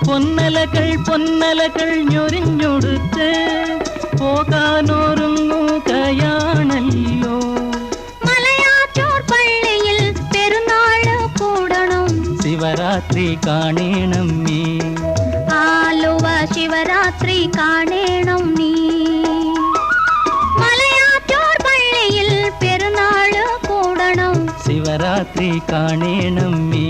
പൊന്നലകൾ ഞൊരിഞ്ഞൊടുത്ത് പോകാനൊരുങ്ങുകയാണല്ലോ. മലയാറ്റൂർ പള്ളിയിൽ പെരുന്നാള് കൂടണം, ശിവരാത്രി കാണണം നീ. ആലുവ ശിവരാത്രി കാണണം നീ. മലയാറ്റൂർ പള്ളിയിൽ പെരുന്നാള് കൂടണം, ശിവരാത്രി കാണണം നീ.